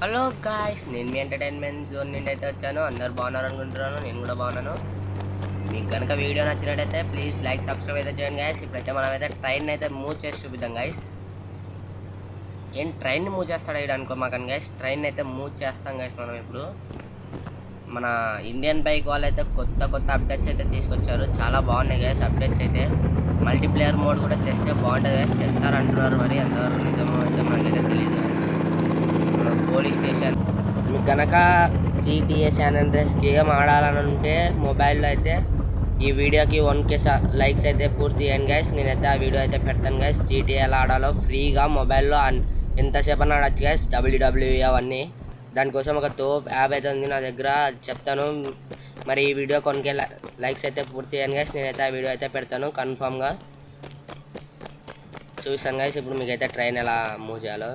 Hello guys, నేను మీ entertainment zone నుండి అయితే వచ్చాను. అందరు బాగున్నారు అనుకుంటున్నాను, నేను కూడా బాగున్నాను. మీకు కనుక వీడియో నచ్చినట్టయితే ప్లీజ్ లైక్ సబ్స్క్రైబ్ అయితే చేయండి గాయస్. ఇప్పుడైతే మనం అయితే ట్రైన్ అయితే మూవ్ చేసి చూపిద్దాం గాయస్. ఏం ట్రైన్ మూవ్ చేస్తాడా ఇది అనుకో మాకని గాయస్. ట్రైన్ అయితే మూవ్ చేస్తాం గాయస్. మనం ఇప్పుడు మన ఇండియన్ బైక్ వాళ్ళు అయితే కొత్త అప్డేట్స్ అయితే తీసుకొచ్చారు. చాలా బాగున్నాయి గాయస్ అప్డేట్స్ అయితే. మల్టీప్లేయర్ మోడ్ కూడా తెస్తే బాగుంటుంది గాయస్. తెస్తారంటున్నారు, మరి అందరూ నిజమో అయితే మనకైతే తెలియదు గాయస్. పోలీస్ స్టేషన్ మీకు కనుక GTA San Andreas గేమ్ ఆడాలని ఉంటే మొబైల్లో అయితే ఈ వీడియోకి 1K లైక్స్ అయితే పూర్తి చేయండి గైస్. నేనైతే ఆ వీడియో అయితే పెడతాను గైస్. GTA ఎలా ఆడాలో ఫ్రీగా మొబైల్లో ఎంతసేపు అని ఆడచ్చు గైస్. WWE అవన్నీ. దానికోసం ఒక యాప్ అయితే ఉంది నా దగ్గర, చెప్తాను. మరి ఈ వీడియో 1K లైక్స్ అయితే పూర్తి చేయండి గైస్. నేనైతే ఆ వీడియో అయితే పెడతాను కన్ఫామ్గా చూపిస్తాను గైస్. ఇప్పుడు మీకైతే ట్రైన్ ఎలా మూవ్ చేయాలో.